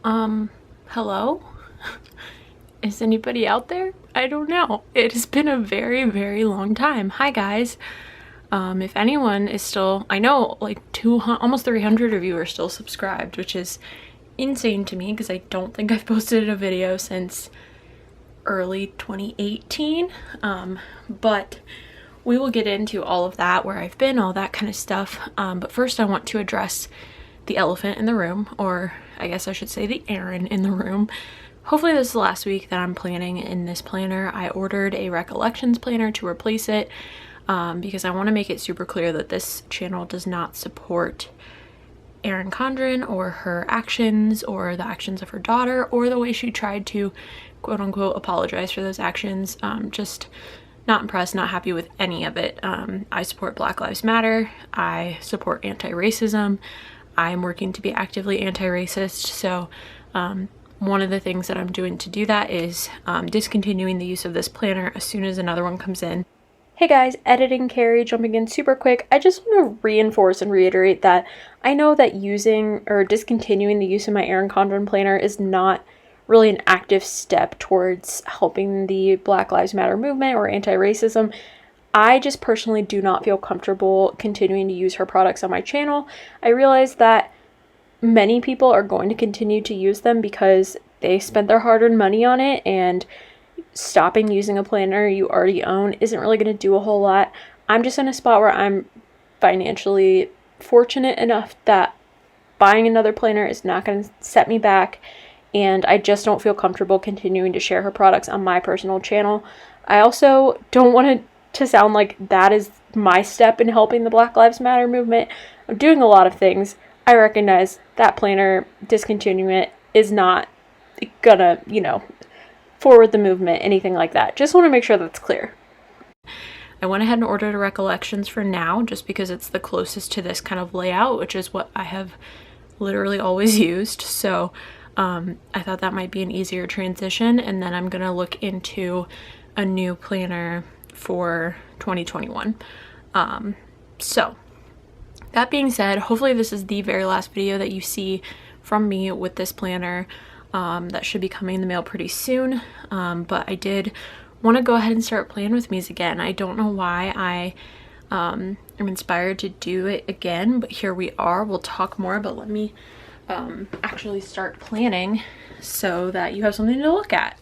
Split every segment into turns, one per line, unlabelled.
Hello? Is anybody out there? I don't know. It has been a very, very long time. Hi guys. If anyone is still, I know like almost 300 of you are still subscribed, which is insane to me because I don't think I've posted a video since early 2018. But we will get into all of that, where I've been, all that kind of stuff. But first I want to address the elephant in the room, or I guess I should say the errand in the room. Hopefully this is the last week that I'm planning in this planner. I ordered a recollections planner to replace it because I want to make it super clear that this channel does not support Erin Condren or her actions or the actions of her daughter or the way she tried to quote unquote apologize for those actions. Just not impressed, not happy with any of it. I support Black Lives Matter. I support anti-racism. I'm working to be actively anti-racist. So one of the things that I'm doing to do that is discontinuing the use of this planner as soon as another one comes in. Hey guys, editing Carrie, jumping in super quick. I just want to reinforce and reiterate that I know that using or discontinuing the use of my Erin Condren planner is not really an active step towards helping the Black Lives Matter movement or anti-racism. I just personally do not feel comfortable continuing to use her products on my channel. I realize that many people are going to continue to use them because they spent their hard-earned money on it, and stopping using a planner you already own isn't really going to do a whole lot. I'm just in a spot where I'm financially fortunate enough that buying another planner is not going to set me back, and I just don't feel comfortable continuing to share her products on my personal channel. I also don't want to sound like that is my step in helping the Black Lives Matter movement. I'm doing a lot of things. I recognize that planner, discontinuing it, is not gonna, forward the movement, anything like that. Just want to make sure that's clear. I went ahead and ordered a recollections for now, just because it's the closest to this kind of layout, which is what I have literally always used. So I thought that might be an easier transition, and then I'm gonna look into a new planner for 2021. So that being said, hopefully this is the very last video that you see from me with this planner. That should be coming in the mail pretty soon, but I did want to go ahead and start planning with me's again. I don't know why I am inspired to do it again, but here we are. We'll talk more, but let me actually start planning so that you have something to look at.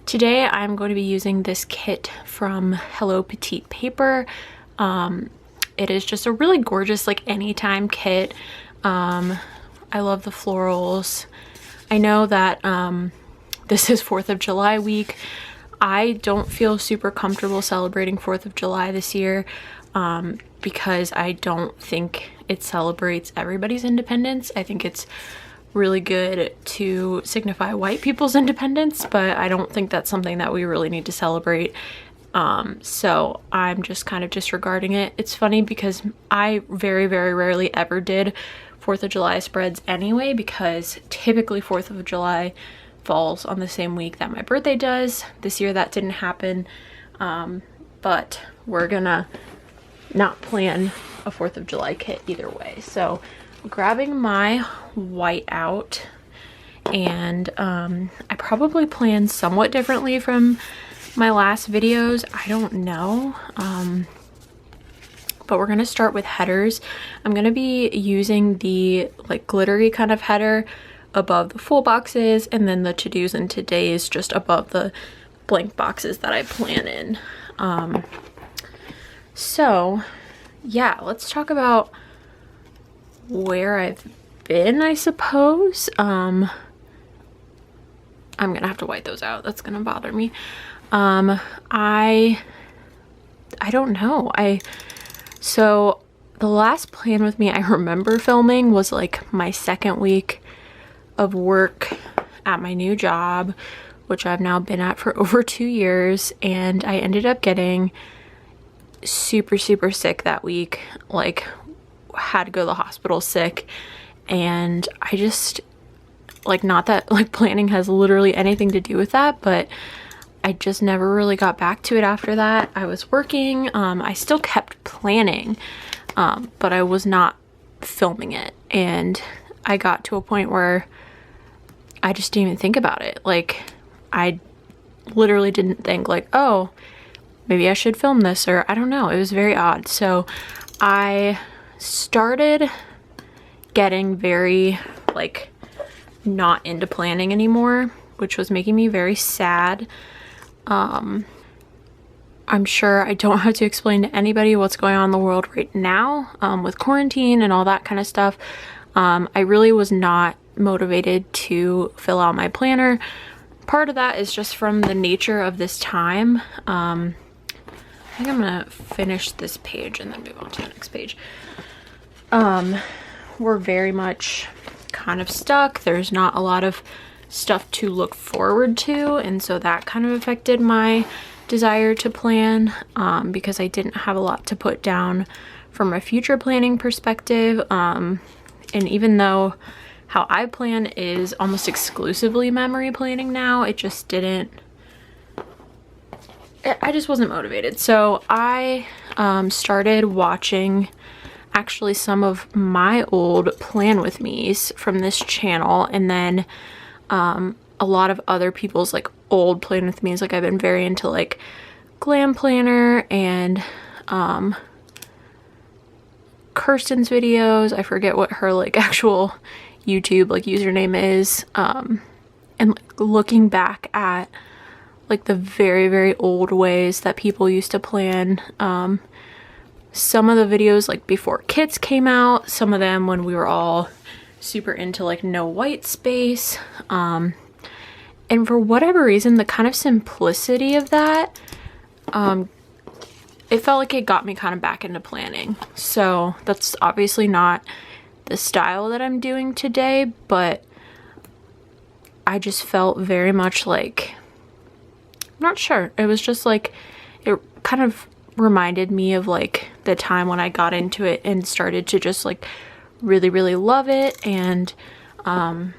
Today I'm going to be using this kit from HelloPetitePaper. It is just a really gorgeous, like, anytime kit. I love the florals. I know that this is 4th of July week. I don't feel super comfortable celebrating 4th of July this year because I don't think it celebrates everybody's independence. I think it's really good to signify white people's independence, but I don't think that's something that we really need to celebrate. So I'm just kind of disregarding it. It's funny because I very, very rarely ever did 4th of July spreads anyway, because typically 4th of July falls on the same week that my birthday does. This year that didn't happen, but we're gonna not plan a 4th of July kit either way. So grabbing my white out, and I probably plan somewhat differently from my last videos. I don't know. But we're gonna start with headers. I'm gonna be using the like glittery kind of header above the full boxes, and then the to-dos and todays just above the blank boxes that I plan in. So yeah, let's talk about where I've been, I suppose. I'm gonna have to white those out. That's gonna bother me. I don't know. So the last plan with me I remember filming was like my second week of work at my new job, which I've now been at for over 2 years, and I ended up getting super, super sick that week. Like, had to go to the hospital sick, and I just, like, not that like planning has literally anything to do with that, but I just never really got back to it after that. I was working, I still kept planning, but I was not filming it. And I got to a point where I just didn't even think about it. Like, I literally didn't think like, oh, maybe I should film this, or I don't know. It was very odd. So I started getting very like not into planning anymore, which was making me very sad. I'm sure I don't have to explain to anybody what's going on in the world right now, with quarantine and all that kind of stuff. I really was not motivated to fill out my planner. Part of that is just from the nature of this time. I think I'm gonna finish this page and then move on to the next page. We're very much kind of stuck. There's not a lot of stuff to look forward to, and so that kind of affected my desire to plan, because I didn't have a lot to put down from a future planning perspective. And even though how I plan is almost exclusively memory planning now, it just didn't, I just wasn't motivated. So I started watching actually some of my old plan with me's from this channel, and then a lot of other people's like old plan with me's. Like, I've been very into like Glam Planner and Kirsten's videos. I forget what her like actual YouTube like username is, and like, looking back at like the very, very old ways that people used to plan. Some of the videos like before kits came out, some of them when we were all super into like no white space. And for whatever reason, the kind of simplicity of that, it felt like it got me kind of back into planning. So that's obviously not the style that I'm doing today, but I just felt very much like, I'm not sure. It was just like, it kind of reminded me of like the time when I got into it and started to just like really, really love it. And I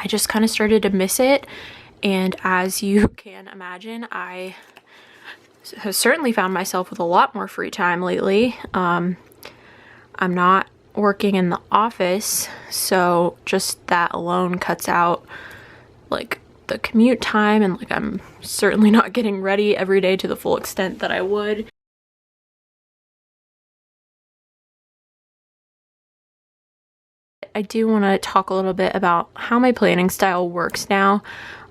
just kind of started to miss it. And as you can imagine, I have certainly found myself with a lot more free time lately. I'm not working in the office, so just that alone cuts out like the commute time, and like I'm certainly not getting ready every day to the full extent that I would. I do want to talk a little bit about how my planning style works now.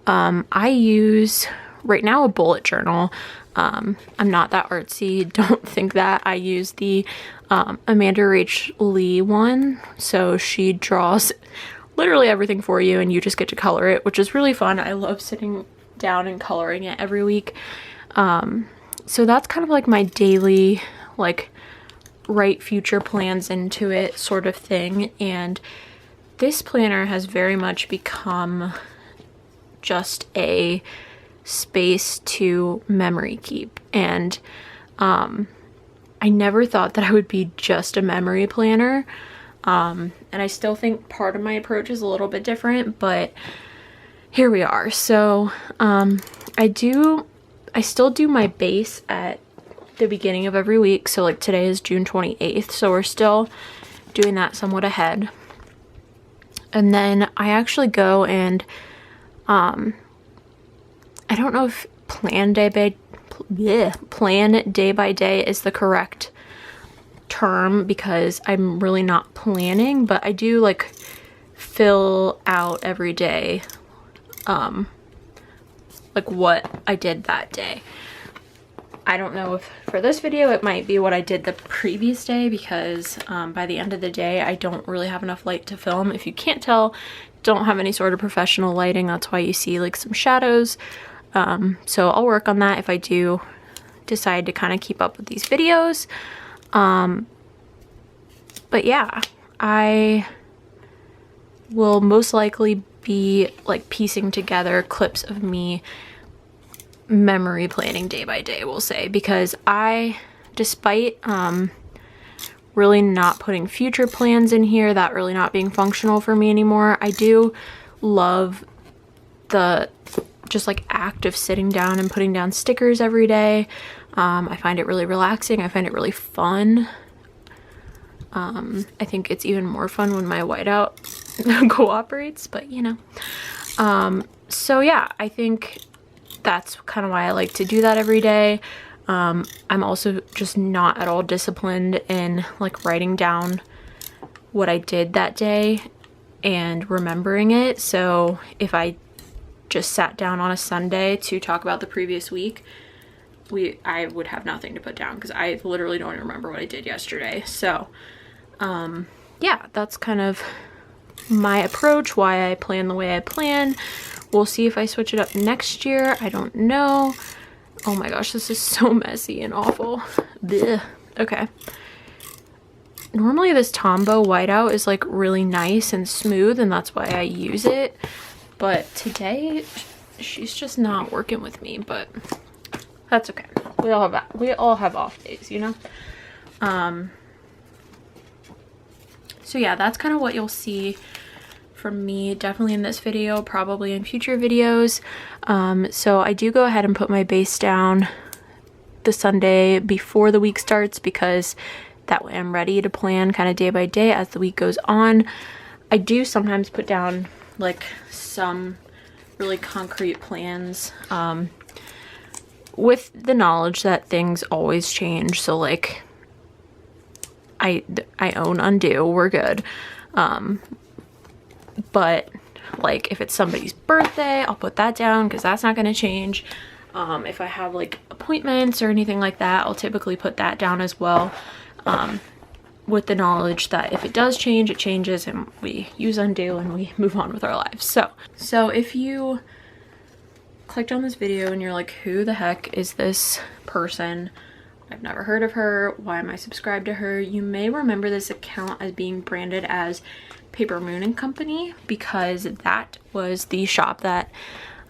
I use right now a bullet journal. I'm not that artsy, don't think that. I use the Amanda Rach Lee one, so she draws literally everything for you and you just get to color it, which is really fun. I love sitting down and coloring it every week. So that's kind of like my daily like write future plans into it sort of thing. And this planner has very much become just a space to memory keep. And I never thought that I would be just a memory planner. And I still think part of my approach is a little bit different, but here we are. So I still do my base at the beginning of every week. So like today is June 28th, so we're still doing that somewhat ahead. And then I actually go and I don't know if plan day by day is the correct term, because I'm really not planning, but I do like fill out every day like what I did that day. I don't know if for this video it might be what I did the previous day, because by the end of the day I don't really have enough light to film. If you can't tell, don't have any sort of professional lighting, that's why you see like some shadows. So I'll work on that if I do decide to kind of keep up with these videos. But yeah, I will most likely be like piecing together clips of me memory planning day by day, we'll say, because I, despite really not putting future plans in here, that really not being functional for me anymore, I do love the just like act of sitting down and putting down stickers every day. I find it really relaxing. I find it really fun. I think it's even more fun when my whiteout cooperates, but you know. So yeah, I think that's kind of why I like to do that every day. I'm also just not at all disciplined in like writing down what I did that day and remembering it. So if I just sat down on a Sunday to talk about the previous week, I would have nothing to put down because I literally don't even remember what I did yesterday. So yeah, that's kind of my approach, why I plan the way I plan. We'll see if I switch it up next year. I don't know. Oh my gosh, this is so messy and awful. Blech. Okay. Normally this Tombow whiteout is like really nice and smooth, and that's why I use it. But today she's just not working with me, but that's okay. We all have off days, you know? So yeah, that's kind of what you'll see from me, definitely in this video, probably in future videos. So I do go ahead and put my base down the Sunday before the week starts, because that way I'm ready to plan kind of day by day as the week goes on. I do sometimes put down like some really concrete plans, with the knowledge that things always change. So like I own undo, we're good. But like if it's somebody's birthday, I'll put that down because that's not going to change. If I have like appointments or anything like that, I'll typically put that down as well, with the knowledge that if it does change, it changes, and we use undo and we move on with our lives. So if you clicked on this video and you're like, who the heck is this person? I've never heard of her. Why am I subscribed to her? You may remember this account as being branded as Paper Moon and Company, because that was the shop that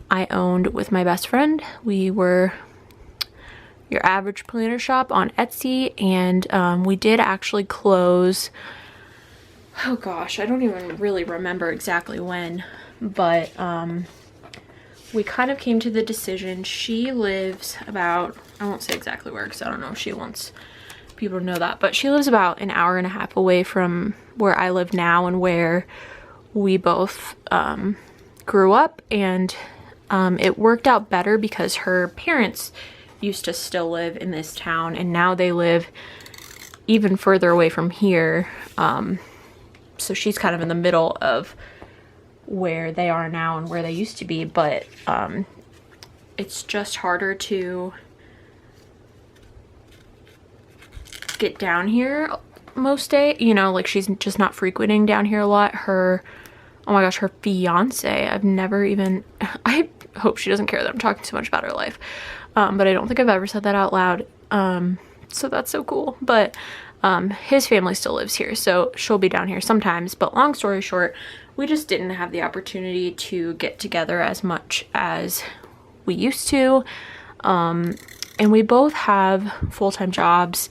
I owned with my best friend. We were your average planner shop on Etsy, and we did actually close, oh gosh, I don't even really remember exactly when, but we kind of came to the decision. She lives about, I won't say exactly where because I don't know if she wants people to know that, but she lives about an hour and a half away from where I live now and where we both grew up. And it worked out better because her parents used to still live in this town, and now they live even further away from here. So she's kind of in the middle of where they are now and where they used to be, but it's just harder to get down here most day, you know, like she's just not frequenting down here a lot. Her, oh my gosh, her fiance, I've never even, I hope she doesn't care that I'm talking too much about her life, but I don't think I've ever said that out loud, so that's so cool. But his family still lives here, so she'll be down here sometimes. But long story short, we just didn't have the opportunity to get together as much as we used to, and we both have full-time jobs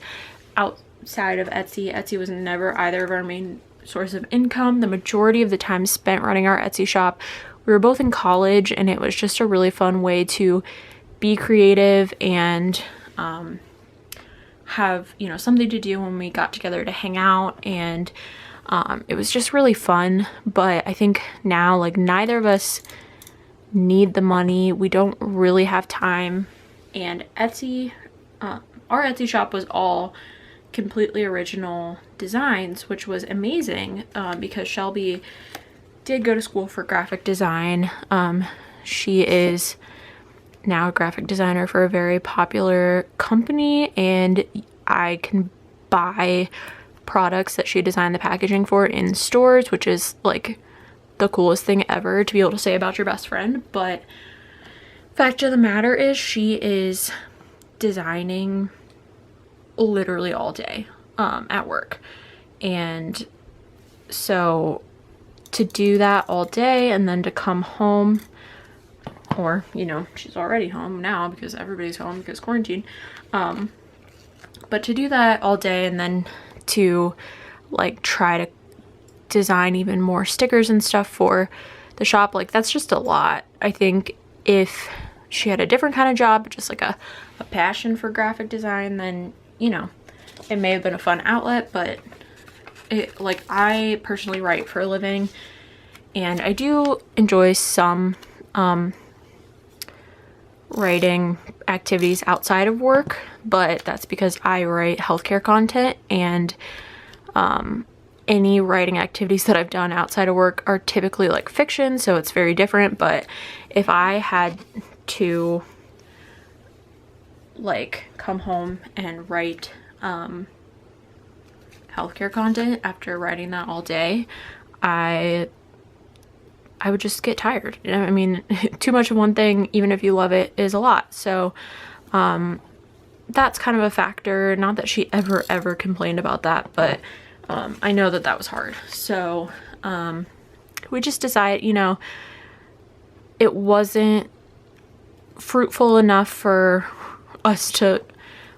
outside of Etsy. Etsy was never either of our main source of income. The majority of the time spent running our Etsy shop, we were both in college, and it was just a really fun way to be creative and have, you know, something to do when we got together to hang out. And it was just really fun. But I think now, like, neither of us need the money. We don't really have time. And Etsy, our Etsy shop was all completely original designs, which was amazing, because Shelby did go to school for graphic design. She is now a graphic designer for a very popular company, and I can buy products that she designed the packaging for in stores, which is like the coolest thing ever to be able to say about your best friend. But fact of the matter is, she is designing literally all day at work. And so to do that all day and then to come home, or, you know, she's already home now because everybody's home because quarantine, but to do that all day and then to like try to design even more stickers and stuff for the shop, like that's just a lot. I think if she had a different kind of job, just like a passion for graphic design, then, you know, it may have been a fun outlet. But it, like, I personally write for a living, And I do enjoy some writing activities outside of work, but that's because I write healthcare content, and any writing activities that I've done outside of work are typically like fiction, so it's very different. But if I had to like come home and write healthcare content after writing that all day, I would just get tired. I mean, too much of one thing, even if you love it, is a lot. So that's kind of a factor. Not that she ever complained about that, but I know that was hard. So we just decided, you know, it wasn't fruitful enough for us to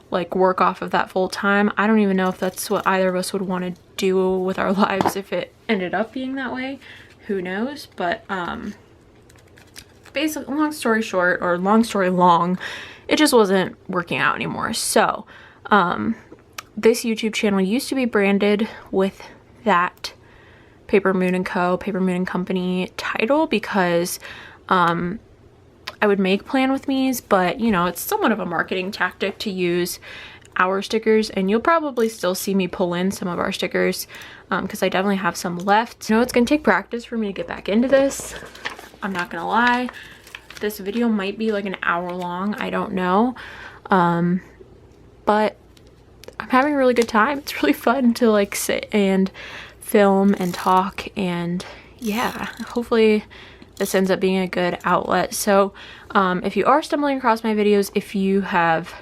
like work off of that full time. I don't even know if that's what either of us would want to do with our lives if it ended up being that way. Who knows? But basically, long story short, or long story long, it just wasn't working out anymore. So this YouTube channel used to be branded with that Paper Moon & Co, Paper Moon & Company title, because I would make plan with me's, but you know, it's somewhat of a marketing tactic to use our stickers, and you'll probably still see me pull in some of our stickers because I definitely have some left. You know, it's gonna take practice for me to get back into this. I'm not gonna lie. This video might be like an hour long, I don't know. But I'm having a really good time. It's really fun to like sit and film and talk, and yeah, hopefully this ends up being a good outlet. So if you are stumbling across my videos, if you have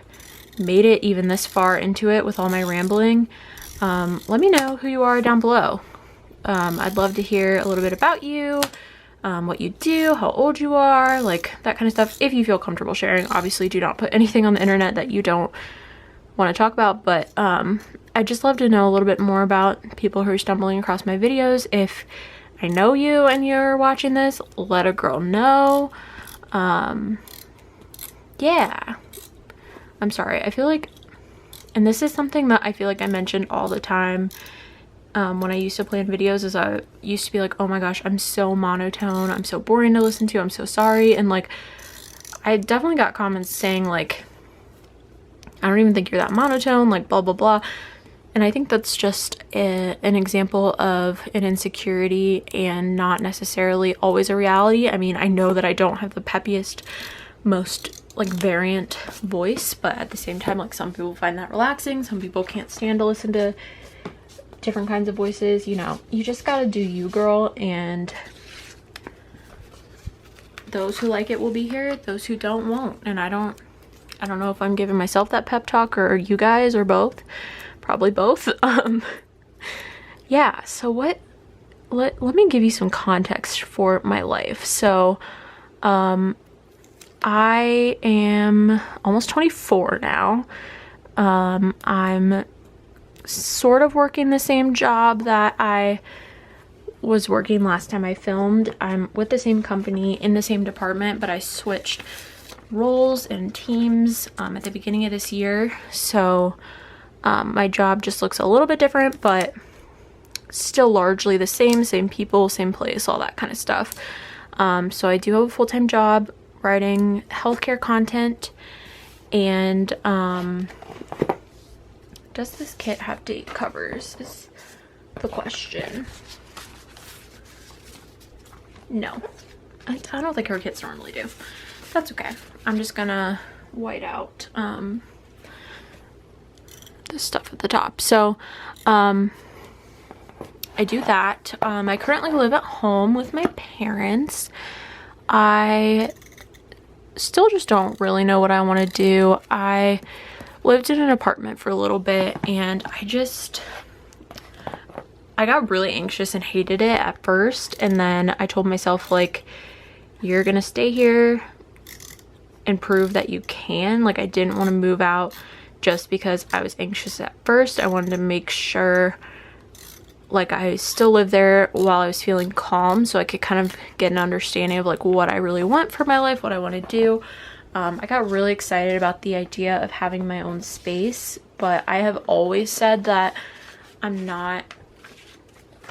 made it even this far into it with all my rambling, let me know who you are down below. I'd love to hear a little bit about you, what you do, how old you are, like that kind of stuff, if you feel comfortable sharing. Obviously, do not put anything on the internet that you don't want to talk about, but I'd just love to know a little bit more about people who are stumbling across my videos. If I know you and you're watching this, let a girl know. Yeah, I'm sorry. I feel like, and this is something that I feel like I mentioned all the time when I used to plan videos, is I used to be like, oh my gosh, I'm so monotone, I'm so boring to listen to, I'm so sorry. And like, I definitely got comments saying like, I don't even think you're that monotone, like blah blah blah. And I think that's just an example of an insecurity and not necessarily always a reality. I mean, I know that I don't have the peppiest, most like variant voice, but at the same time, like some people find that relaxing, some people can't stand to listen to different kinds of voices. You know, you just gotta do you, girl, and those who like it will be here, those who don't won't. And I don't know if I'm giving myself that pep talk or you guys, or both. Probably both. Yeah, so let me give you some context for my life. So I am almost 24 now. I'm sort of working the same job that I was working last time I filmed. I'm with the same company in the same department, but I switched roles and teams at the beginning of this year. So my job just looks a little bit different, but still largely the same people, same place, all that kind of stuff. So I do have a full-time job writing healthcare content, and does this kit have date covers is the question. No, I don't think her kits normally do. That's okay. I'm just gonna white out this stuff at the top. So I do that. I currently live at home with my parents. I still just don't really know what I want to do. I lived in an apartment for a little bit, and I got really anxious and hated it at first, and then I told myself, like, you're gonna stay here and prove that you can. Like, I didn't want to move out just because I was anxious at first. I wanted to make sure like I still live there while I was feeling calm, so I could kind of get an understanding of like what I really want for my life, what I want to do. I got really excited about the idea of having my own space, but I have always said that I'm not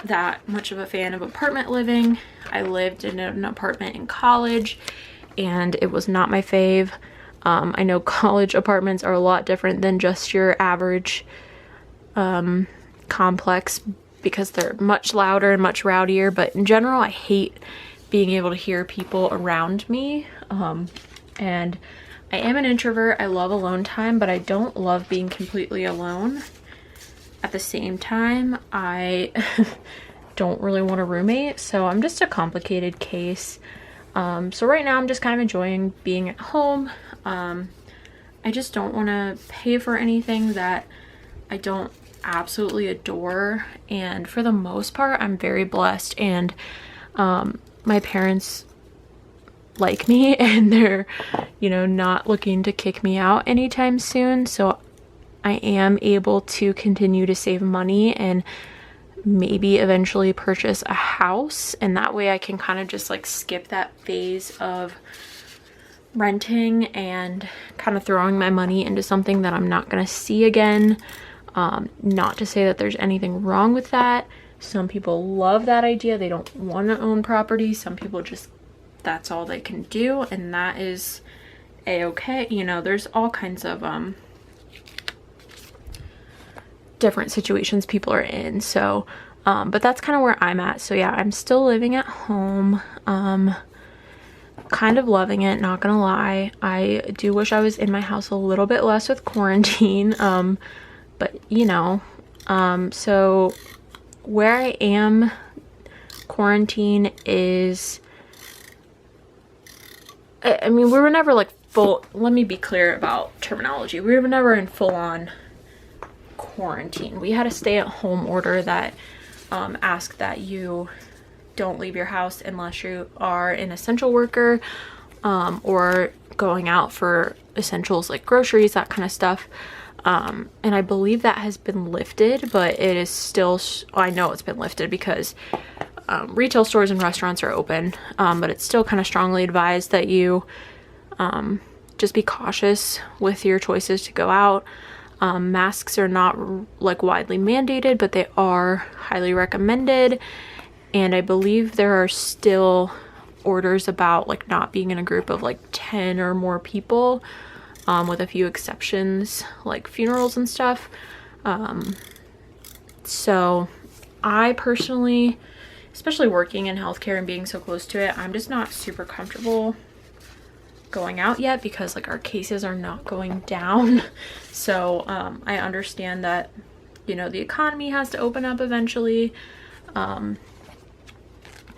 that much of a fan of apartment living. I lived in an apartment in college and it was not my fave. I know college apartments are a lot different than just your average complex because they're much louder and much rowdier, but in general I hate being able to hear people around me. And I am an introvert. I love alone time, but I don't love being completely alone. At the same time, I don't really want a roommate, so I'm just a complicated case. So right now I'm just kind of enjoying being at home. I just don't want to pay for anything that I don't absolutely adore, and for the most part I'm very blessed, and my parents like me and they're, you know, not looking to kick me out anytime soon, so I am able to continue to save money and maybe eventually purchase a house, and that way I can kind of just like skip that phase of renting and kind of throwing my money into something that I'm not going to see again. Not to say that there's anything wrong with that. Some people love that idea. They don't want to own property. Some people just, that's all they can do, and that is a-okay. You know, there's all kinds of different situations people are in. So but that's kind of where I'm at. So yeah, I'm still living at home. Kind of loving it, not gonna lie. I do wish I was in my house a little bit less with quarantine, but you know, so where I am, quarantine is, I mean, we were never like full, let me be clear about terminology, we were never in full-on quarantine. We had a stay-at-home order that asked that you don't leave your house unless you are an essential worker, or going out for essentials like groceries, that kind of stuff. And I believe that has been lifted, but it is still, I know it's been lifted because retail stores and restaurants are open, but it's still kind of strongly advised that you just be cautious with your choices to go out. Masks are not like widely mandated, but they are highly recommended. And I believe there are still orders about like not being in a group of like 10 or more people, with a few exceptions like funerals and stuff. So I personally, especially working in healthcare and being so close to it, I'm just not super comfortable going out yet because like our cases are not going down. So I understand that, you know, the economy has to open up eventually.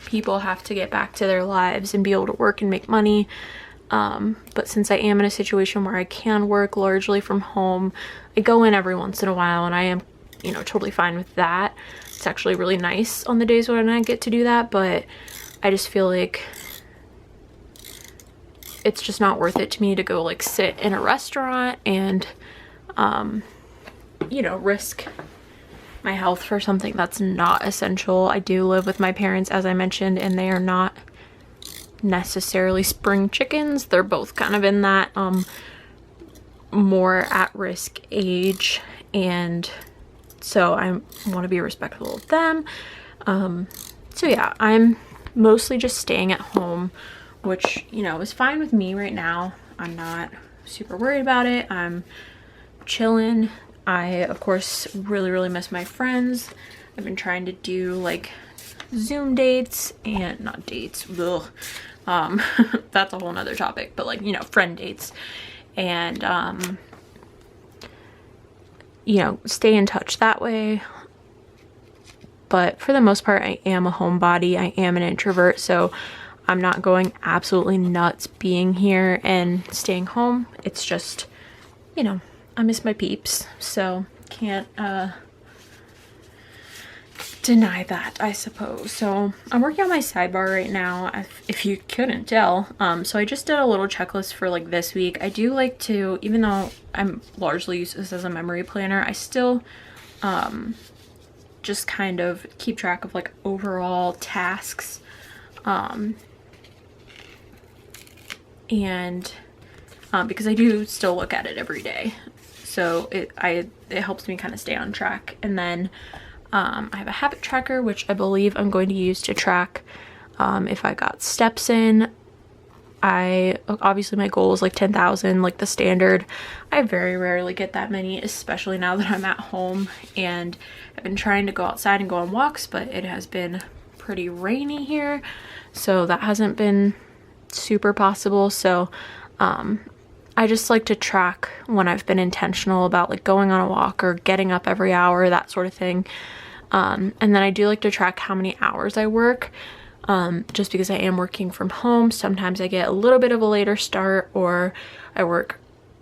People have to get back to their lives and be able to work and make money. But since I am in a situation where I can work largely from home, I go in every once in a while, and I am, you know, totally fine with that. It's actually really nice on the days when I get to do that, but I just feel like it's just not worth it to me to go like sit in a restaurant and, you know, risk my health for something that's not essential. I do live with my parents, as I mentioned, and they are not necessarily spring chickens. They're both kind of in that more at-risk age, and so I want to be respectful of them. So yeah, I'm mostly just staying at home, which, you know, is fine with me right now. I'm not super worried about it. I'm chilling. I, of course, really miss my friends. I've been trying to do like Zoom dates and not dates. Ugh. That's a whole nother topic, but like, you know, friend dates, and, you know, stay in touch that way. But for the most part, I am a homebody. I am an introvert, so I'm not going absolutely nuts being here and staying home. It's just, you know, I miss my peeps, so can't deny that, I suppose. So I'm working on my sidebar right now, if you couldn't tell. So I just did a little checklist for like this week. I do like to, even though I'm largely used this as a memory planner, I still just kind of keep track of like overall tasks, and because I do still look at it every day, so it helps me kind of stay on track. And then I have a habit tracker, which I believe I'm going to use to track if I got steps in. Obviously my goal is like 10,000, like the standard. I very rarely get that many, especially now that I'm at home, and I've been trying to go outside and go on walks, but it has been pretty rainy here, so that hasn't been super possible. So I just like to track when I've been intentional about like going on a walk or getting up every hour, that sort of thing. And then I do like to track how many hours I work. Just because I am working from home, sometimes I get a little bit of a later start, or I work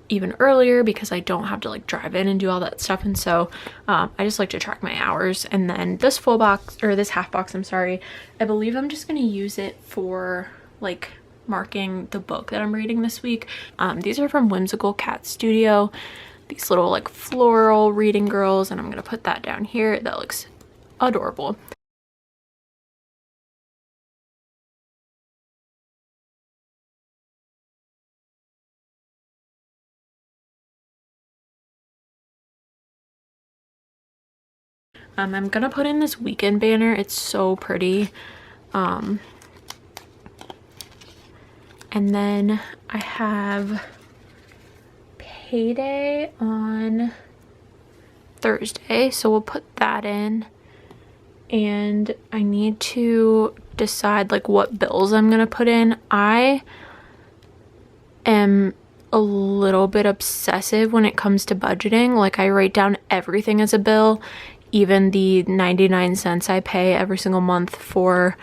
even earlier because I don't have to like drive in and do all that stuff. And so I just like to track my hours. And then this full box, or this half box, I'm sorry, I believe I'm just going to use it for like marking the book that I'm reading this week. These are from Whimsical Cat Studio, these little like floral reading girls, and I'm going to put that down here. That looks adorable. I'm gonna put in this weekend banner. It's so pretty. And then I have payday on Thursday, so we'll put that in. And I need to decide like what bills I'm gonna put in. I am a little bit obsessive when it comes to budgeting. Like I write down everything as a bill, even the 99 cents I pay every single month for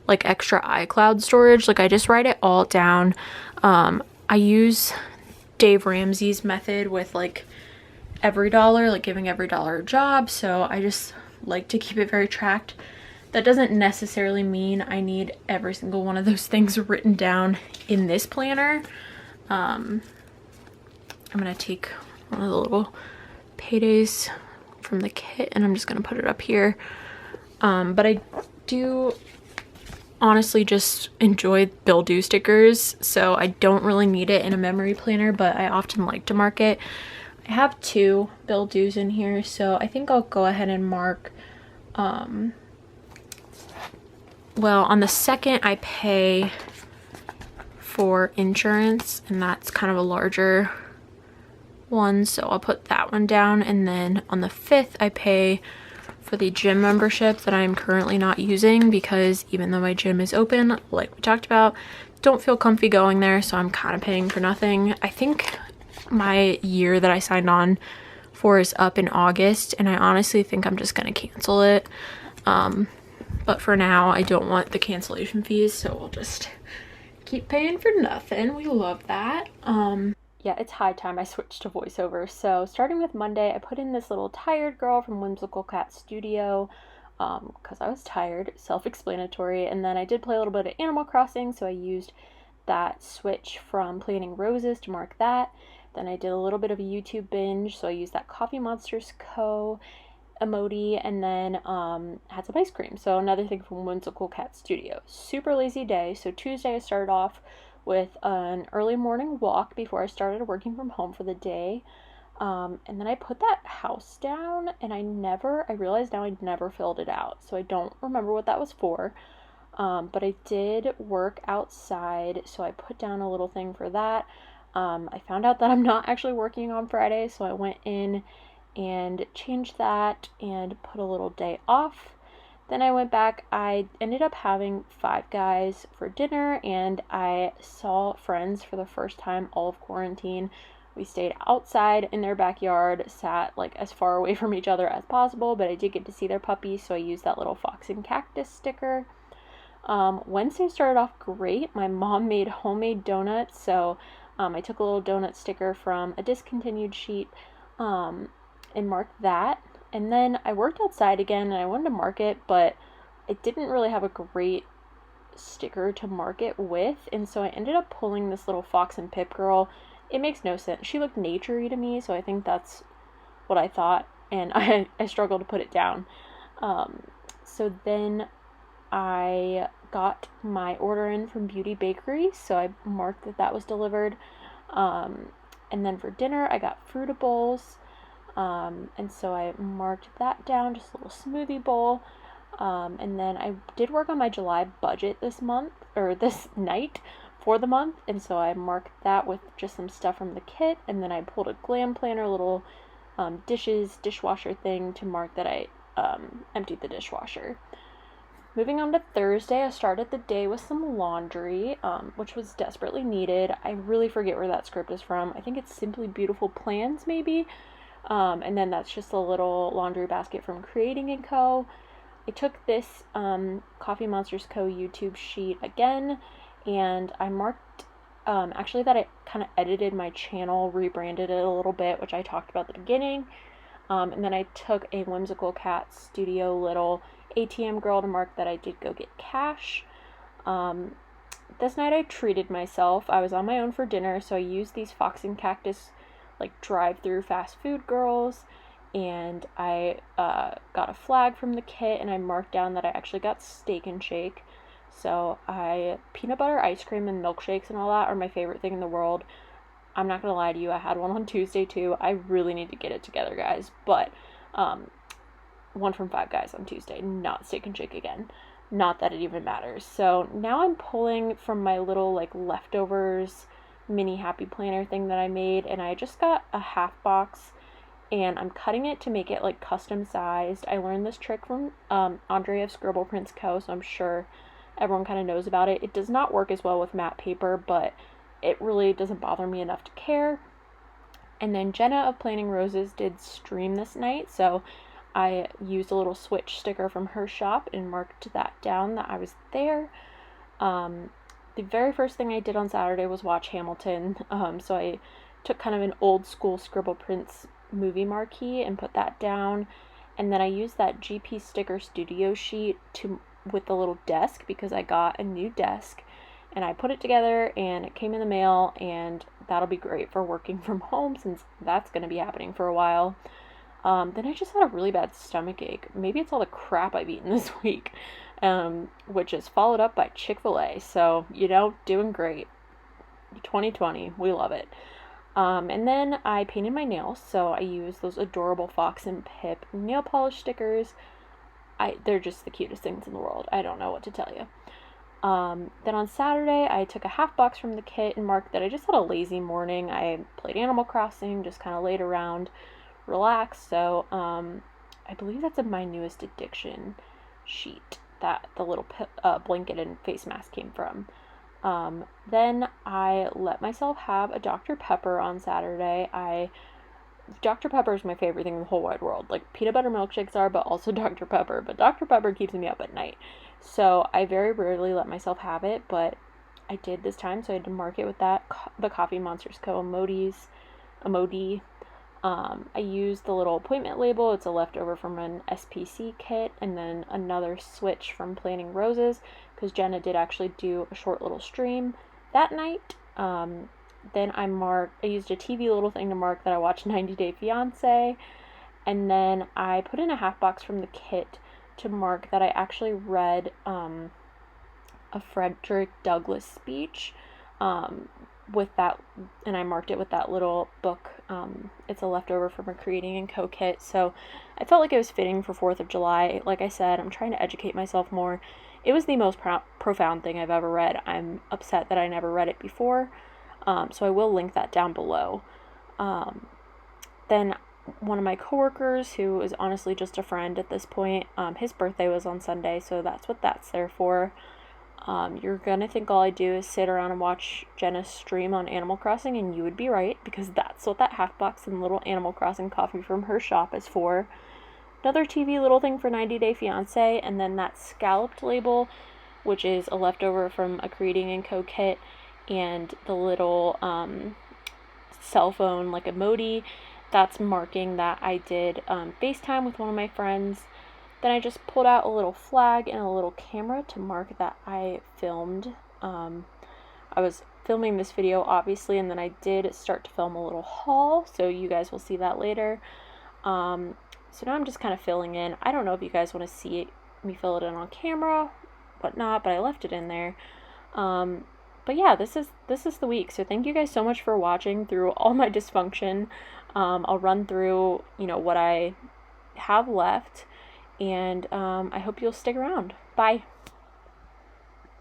like extra iCloud storage. Like I just write it all down. I use Dave Ramsey's method with like every dollar, like giving every dollar a job. So I just like to keep it very tracked. That doesn't necessarily mean I need every single one of those things written down in this planner. I'm gonna take one of the little paydays from the kit and I'm just gonna put it up here. But I do honestly just enjoy bill due stickers, so I don't really need it in a memory planner, but I often like to mark it. I have 2 bill dues in here, so I think I'll go ahead and mark, well, on the 2nd I pay for insurance, and that's kind of a larger one, so I'll put that one down. And then on the 5th I pay for the gym membership that I'm currently not using, because even though my gym is open, like we talked about, don't feel comfy going there, so I'm kind of paying for nothing. I think my year that I signed on for is up in August, and I honestly think I'm just gonna cancel it. But for now I don't want the cancellation fees, so we'll just keep paying for nothing. We love that. Yeah, it's high time I switched to voiceover. So starting with Monday, I put in this little tired girl from Whimsical Cat Studio because I was tired, self-explanatory. And then I did play a little bit of Animal Crossing, so I used that switch from Planting Roses to mark that. Then I did a little bit of a YouTube binge, so I used that thecoffeemonsterzco emoji, and then had some ice cream. So another thing from Whimsical Cat Studio. Super lazy day. So Tuesday I started off with an early morning walk before I started working from home for the day. And then I put that house down, and I realized now I never filled it out. So I don't remember what that was for. But I did work outside, so I put down a little thing for that. I found out that I'm not actually working on Friday, so I went in and changed that and put a little day off. Then I went back. I ended up having Five Guys for dinner, and I saw friends for the first time all of quarantine. We stayed outside in their backyard, sat like as far away from each other as possible, but I did get to see their puppies, so I used that little fox and cactus sticker. Wednesday started off great. My mom made homemade donuts, so I took a little donut sticker from a discontinued sheet and marked that. And then I worked outside again, and I wanted to mark it, but I didn't really have a great sticker to mark it with, and so I ended up pulling this little Fox and Pip girl. It makes no sense. She looked nature-y to me, so I think that's what I thought, and I struggled to put it down. So then I got my order in from Beauty Bakery, so I marked that that was delivered. And then for dinner, I got Fruitables. And so I marked that down, just a little smoothie bowl. And then I did work on my July budget this night for the month, and so I marked that with just some stuff from the kit, and then I pulled a glam planner, little dishwasher thing to mark that I emptied the dishwasher. Moving on to Thursday, I started the day with some laundry, which was desperately needed. I really forget where that script is from. I think it's Simply Beautiful Plans, maybe. And then that's just a little laundry basket from Creating & Co. I took this Coffee Monsters Co. YouTube sheet again, and I marked, actually that I kind of edited my channel, rebranded it a little bit, which I talked about at the beginning. And then I took a Whimsical Cat Studio little ATM girl to mark that I did go get cash. This night I treated myself. I was on my own for dinner, so I used these Fox and Cactus like drive-through fast food girls, and I got a flag from the kit, and I marked down that I actually got Steak and Shake. So peanut butter ice cream and milkshakes and all that are my favorite thing in the world. I'm not gonna lie to you, I had one on Tuesday too. I really need to get it together, guys. But 1 from 5 Guys on Tuesday, not Steak and Shake again. Not that it even matters. So now I'm pulling from my little like leftovers mini happy planner thing that I made, and I just got a half box, and I'm cutting it to make it like custom sized. I learned this trick from Andre of Scribble Prints Co., so I'm sure everyone kind of knows about it. It does not work as well with matte paper, but it really doesn't bother me enough to care. And then Jenna of Planning Roses did stream this night, so I used a little switch sticker from her shop and marked that down that I was there. The very first thing I did on Saturday was watch Hamilton, so I took kind of an old school Scribble Prints movie marquee and put that down, and then I used that GP sticker studio sheet with the little desk, because I got a new desk, and I put it together and it came in the mail, and that'll be great for working from home since that's going to be happening for a while. Then I just had a really bad stomach ache. Maybe it's all the crap I've eaten this week, which is followed up by Chick-fil-A. So, doing great. 2020, we love it. And then I painted my nails, so I used those adorable Fox and Pip nail polish stickers. They're just the cutest things in the world. I don't know what to tell you. Then on Saturday, I took a half box from the kit and marked that I just had a lazy morning. I played Animal Crossing, just kind of laid around, relaxed. So I believe that's in my newest addiction sheet that the little blanket and face mask came from. Then I let myself have a Dr. Pepper on Saturday. Dr. Pepper is my favorite thing in the whole wide world. Like, peanut butter milkshakes are, but also Dr. Pepper. But Dr. Pepper keeps me up at night. So I very rarely let myself have it, but I did this time, so I had to mark it with the Coffee Monsters Co. emoji. I used the little appointment label. It's a leftover from an SPC kit, and then another switch from Planning Roses, because Jenna did actually do a short little stream that night. Then I used a TV little thing to mark that I watched 90 Day Fiancé, and then I put in a half box from the kit to mark that I actually read a Frederick Douglass speech with that, and I marked it with that little book. It's a leftover from a Creating & Co. kit, so I felt like it was fitting for 4th of July. Like I said, I'm trying to educate myself more. It was the most profound thing I've ever read. I'm upset that I never read it before, so I will link that down below. Then one of my coworkers, who is honestly just a friend at this point, his birthday was on Sunday, so that's what that's there for. You're gonna think all I do is sit around and watch Jenna stream on Animal Crossing, and you would be right, because that's what that half box and little Animal Crossing coffee from her shop is for. Another TV little thing for 90 Day Fiancé, and then that scalloped label, which is a leftover from a Creating & Co. kit, and the little cell phone like emoji, that's marking that I did FaceTime with one of my friends. Then I just pulled out a little flag and a little camera to mark that I filmed. I was filming this video, obviously, and then I did start to film a little haul, so you guys will see that later. So now I'm just kind of filling in. I don't know if you guys want to see me fill it in on camera, whatnot, but I left it in there. But yeah, this is the week. So thank you guys so much for watching through all my dysfunction. I'll run through, you know, what I have left, and I hope you'll stick around. Bye.